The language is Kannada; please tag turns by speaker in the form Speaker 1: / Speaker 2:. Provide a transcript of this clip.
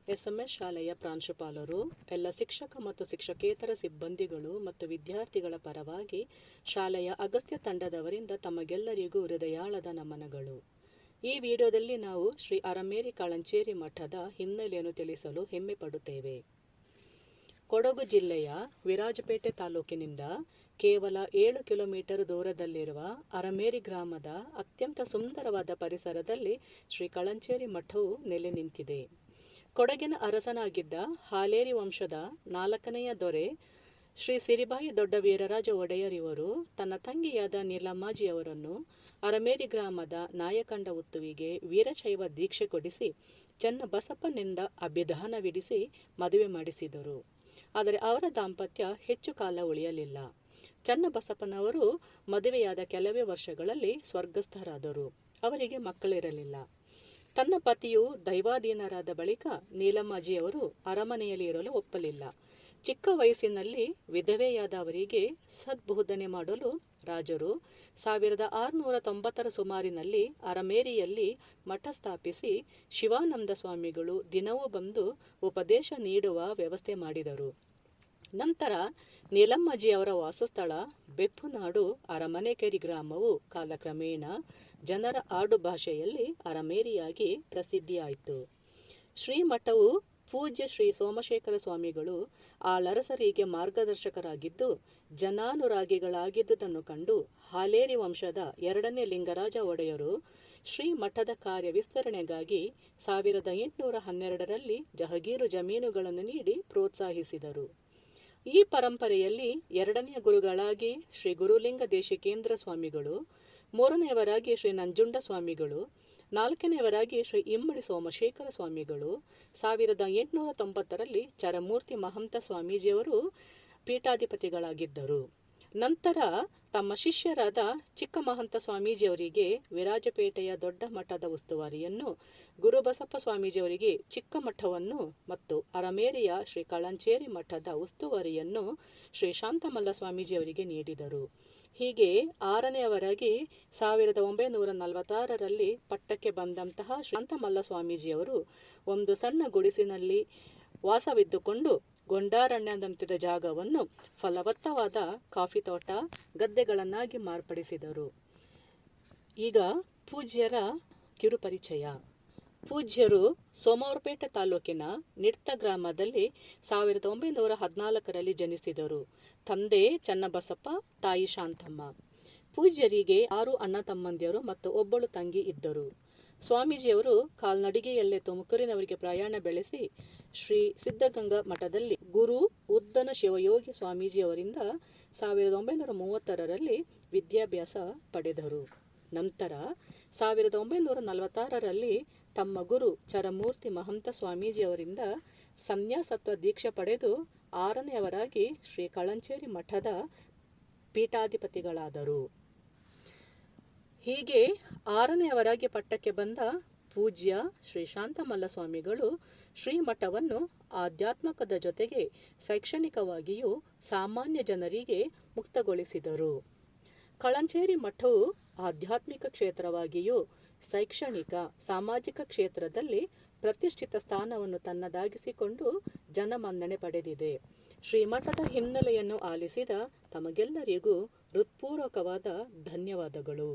Speaker 1: ಎಸ್ಎಂಎಸ್ ಶಾಲೆಯ ಪ್ರಾಂಶುಪಾಲರು, ಎಲ್ಲ ಶಿಕ್ಷಕ ಮತ್ತು ಶಿಕ್ಷಕೇತರ ಸಿಬ್ಬಂದಿಗಳು ಮತ್ತು ವಿದ್ಯಾರ್ಥಿಗಳ ಪರವಾಗಿ ಶಾಲೆಯ ಅಗಸ್ತ್ಯ ತಂಡದವರಿಂದ ತಮಗೆಲ್ಲರಿಗೂ ಹೃದಯಾಳದ ನಮನಗಳು. ಈ ವಿಡಿಯೋದಲ್ಲಿ ನಾವು ಶ್ರೀ ಅರಮೇರಿ ಕಳಂಚೇರಿ ಮಠದ ಹಿನ್ನೆಲೆಯನ್ನು ತಿಳಿಸಲು ಹೆಮ್ಮೆ ಪಡುತ್ತೇವೆ. ಕೊಡಗು ಜಿಲ್ಲೆಯ ವಿರಾಜಪೇಟೆ ತಾಲೂಕಿನಿಂದ ಕೇವಲ 7 ಕಿಲೋಮೀಟರ್ ದೂರದಲ್ಲಿರುವ ಅರಮೇರಿ ಗ್ರಾಮದ ಅತ್ಯಂತ ಸುಂದರವಾದ ಪರಿಸರದಲ್ಲಿ ಶ್ರೀ ಕಳಂಚೇರಿ ಮಠವು ನೆಲೆ ನಿಂತಿದೆ. ಕೊಡಗಿನ ಅರಸನಾಗಿದ್ದ ಹಾಲೇರಿ ವಂಶದ 4ನೆಯ ದೊರೆ ಶ್ರೀ ಸಿರಿಬಾಯಿ ದೊಡ್ಡ ವೀರರಾಜ ಒಡೆಯರ್ ಇವರು ತನ್ನ ತಂಗಿಯಾದ ನೀಲಮ್ಮಾಜಿಯವರನ್ನು ಅರಮೇರಿ ಗ್ರಾಮದ ನಾಯಕಂಡ ಉತ್ತುವಿಗೆ ವೀರಶೈವ ದೀಕ್ಷೆ ಕೊಡಿಸಿ ಚನ್ನಬಸಪ್ಪನಿಂದ ಅಭಿದಾನವಿಡಿಸಿ ಮದುವೆ ಮಾಡಿಸಿದರು. ಆದರೆ ಅವರ ದಾಂಪತ್ಯ ಹೆಚ್ಚು ಕಾಲ ಉಳಿಯಲಿಲ್ಲ. ಚನ್ನಬಸಪ್ಪನವರು ಮದುವೆಯಾದ ಕೆಲವೇ ವರ್ಷಗಳಲ್ಲಿ ಸ್ವರ್ಗಸ್ಥರಾದರು. ಅವರಿಗೆ ಮಕ್ಕಳಿರಲಿಲ್ಲ. ತನ್ನ ಪತಿಯು ದೈವಾಧೀನರಾದ ಬಳಿಕ ನೀಲಮ್ಮಾಜಿಯವರು ಅರಮನೆಯಲ್ಲಿ ಇರಲು ಒಪ್ಪಲಿಲ್ಲ. ಚಿಕ್ಕ ವಯಸ್ಸಿನಲ್ಲಿ ವಿಧವೆಯಾದ ಅವರಿಗೆ ಸದ್ಬೋಧನೆ ಮಾಡಲು ರಾಜರು 1690 ಸುಮಾರಿನಲ್ಲಿ ಅರಮೇರಿಯಲ್ಲಿ ಮಠ ಸ್ಥಾಪಿಸಿ ಶಿವಾನಂದ ಸ್ವಾಮಿಗಳು ದಿನವೂ ಬಂದು ಉಪದೇಶ ನೀಡುವ ವ್ಯವಸ್ಥೆ ಮಾಡಿದರು. ನಂತರ ನೀಲಮ್ಮಾಜಿಯವರ ವಾಸಸ್ಥಳ ಬೆಪ್ಪುನಾಡು ಅರಮನೆಕೆರಿ ಗ್ರಾಮವು ಕಾಲಕ್ರಮೇಣ ಜನರ ಆಡು ಭಾಷೆಯಲ್ಲಿ ಅರಮೇರಿಯಾಗಿ ಪ್ರಸಿದ್ಧಿಯಾಯಿತು. ಶ್ರೀಮಠವು ಪೂಜ್ಯ ಶ್ರೀ ಸೋಮಶೇಖರ ಸ್ವಾಮಿಗಳು ಆಳರಸರಿಗೆ ಮಾರ್ಗದರ್ಶಕರಾಗಿದ್ದು ಜನಾನುರಾಗಿಗಳಾಗಿದ್ದುದನ್ನು ಕಂಡು ಹಾಲೇರಿ ವಂಶದ 2ನೇ ಲಿಂಗರಾಜ ಒಡೆಯರು ಶ್ರೀಮಠದ ಕಾರ್ಯ ವಿಸ್ತರಣೆಗಾಗಿ 1812ರಲ್ಲಿ ಜಹಗೀರು ಜಮೀನುಗಳನ್ನು ನೀಡಿ ಪ್ರೋತ್ಸಾಹಿಸಿದರು. ಈ ಪರಂಪರೆಯಲ್ಲಿ 2ನೇ ಗುರುಗಳಾಗಿ ಶ್ರೀ ಗುರುಲಿಂಗ ದೇಶಿಕೇಂದ್ರ ಸ್ವಾಮಿಗಳು, 3ನೇವರಾಗಿ ಶ್ರೀ ನಂಜುಂಡ ಸ್ವಾಮಿಗಳು, 4ನೇವರಾಗಿ ಶ್ರೀ ಇಮ್ಮಡಿ ಸೋಮಶೇಖರ ಸ್ವಾಮಿಗಳು, 1890ರಲ್ಲಿ ಚರಮೂರ್ತಿ ಮಹಂತ ಸ್ವಾಮೀಜಿಯವರು ಪೀಠಾಧಿಪತಿಗಳಾಗಿದ್ದರು. ನಂತರ ತಮ್ಮ ಶಿಷ್ಯರಾದ ಚಿಕ್ಕ ಮಹಂತ ಸ್ವಾಮೀಜಿಯವರಿಗೆ ವಿರಾಜಪೇಟೆಯ ದೊಡ್ಡ ಮಠದ ಉಸ್ತುವಾರಿಯನ್ನು, ಗುರುಬಸಪ್ಪ ಸ್ವಾಮೀಜಿಯವರಿಗೆ ಚಿಕ್ಕ ಮಠವನ್ನು ಮತ್ತು ಅರಮೇರಿಯ ಶ್ರೀ ಕಳಂಚೇರಿ ಮಠದ ಉಸ್ತುವಾರಿಯನ್ನು ಶ್ರೀ ಶಾಂತಮಲ್ಲ ಸ್ವಾಮೀಜಿಯವರಿಗೆ ನೀಡಿದರು. ಹೀಗೆ 6ನೇಯವರಾಗಿ 1946ರಲ್ಲಿ ಪಟ್ಟಕ್ಕೆ ಬಂದಂತಹ ಶಾಂತಮಲ್ಲ ಸ್ವಾಮೀಜಿಯವರು ಒಂದು ಸಣ್ಣ ಗುಡಿಸಿನಲ್ಲಿ ವಾಸವಿದ್ದುಕೊಂಡು ಗೊಂಡಾರಣ್ಯದಂತಿದ್ದ ಜಾಗವನ್ನು ಫಲವತ್ತವಾದ ಕಾಫಿ ತೋಟ, ಗದ್ದೆಗಳನ್ನಾಗಿ ಮಾರ್ಪಡಿಸಿದರು. ಈಗ ಪೂಜ್ಯರ ಕಿರುಪರಿಚಯ. ಪೂಜ್ಯರು ಸೋಮವಾರಪೇಟೆ ತಾಲೂಕಿನ ನಿಡ್ತ ಗ್ರಾಮದಲ್ಲಿ 1914ರಲ್ಲಿ ಜನಿಸಿದರು. ತಂದೆ ಚನ್ನಬಸಪ್ಪ, ತಾಯಿ ಶಾಂತಮ್ಮ. ಪೂಜ್ಯರಿಗೆ 6 ಅಣ್ಣ ತಮ್ಮಂದಿರು ಮತ್ತು ಒಬ್ಬಳು ತಂಗಿ ಇದ್ದರು. ಸ್ವಾಮೀಜಿಯವರು ಕಾಲ್ನಡಿಗೆಯಲ್ಲೇ ತುಮಕೂರಿನವರಿಗೆ ಪ್ರಯಾಣ ಬೆಳೆಸಿ ಶ್ರೀ ಸಿದ್ಧಗಂಗಾ ಮಠದಲ್ಲಿ ಗುರು ಉದ್ದನ ಶಿವಯೋಗಿ ಸ್ವಾಮೀಜಿಯವರಿಂದ 1930ರಲ್ಲಿ ವಿದ್ಯಾಭ್ಯಾಸ ಪಡೆದರು. ನಂತರ 1946ರಲ್ಲಿ ತಮ್ಮ ಗುರು ಚರಮೂರ್ತಿ ಮಹಂತ ಸ್ವಾಮೀಜಿಯವರಿಂದ ಸನ್ಯಾಸತ್ವ ದೀಕ್ಷೆ ಪಡೆದು 6ನೇಯವರಾಗಿ ಶ್ರೀ ಕಳಂಚೇರಿ ಮಠದ ಪೀಠಾಧಿಪತಿಗಳಾದರು. ಹೀಗೆ 6ನೇಯವರಾಗಿ ಪಟ್ಟಕ್ಕೆ ಬಂದ ಪೂಜ್ಯ ಶ್ರೀ ಶಾಂತಮಲ್ಲ ಸ್ವಾಮಿಗಳು ಶ್ರೀಮಠವನ್ನು ಆಧ್ಯಾತ್ಮಕದ ಜೊತೆಗೆ ಶೈಕ್ಷಣಿಕವಾಗಿಯೂ ಸಾಮಾನ್ಯ ಜನರಿಗೆ ಮುಕ್ತಗೊಳಿಸಿದರು. ಕಳಂಚೇರಿ ಮಠವು ಆಧ್ಯಾತ್ಮಿಕ ಕ್ಷೇತ್ರವಾಗಿಯೂ ಶೈಕ್ಷಣಿಕ, ಸಾಮಾಜಿಕ ಕ್ಷೇತ್ರದಲ್ಲಿ ಪ್ರತಿಷ್ಠಿತ ಸ್ಥಾನವನ್ನು ತನ್ನದಾಗಿಸಿಕೊಂಡು ಜನಮನ್ನಣೆ ಪಡೆದಿದೆ. ಶ್ರೀಮಠದ ಹಿನ್ನೆಲೆಯನ್ನು ಆಲಿಸಿದ ತಮಗೆಲ್ಲರಿಗೂ ಹೃತ್ಪೂರ್ವಕವಾದ ಧನ್ಯವಾದಗಳು.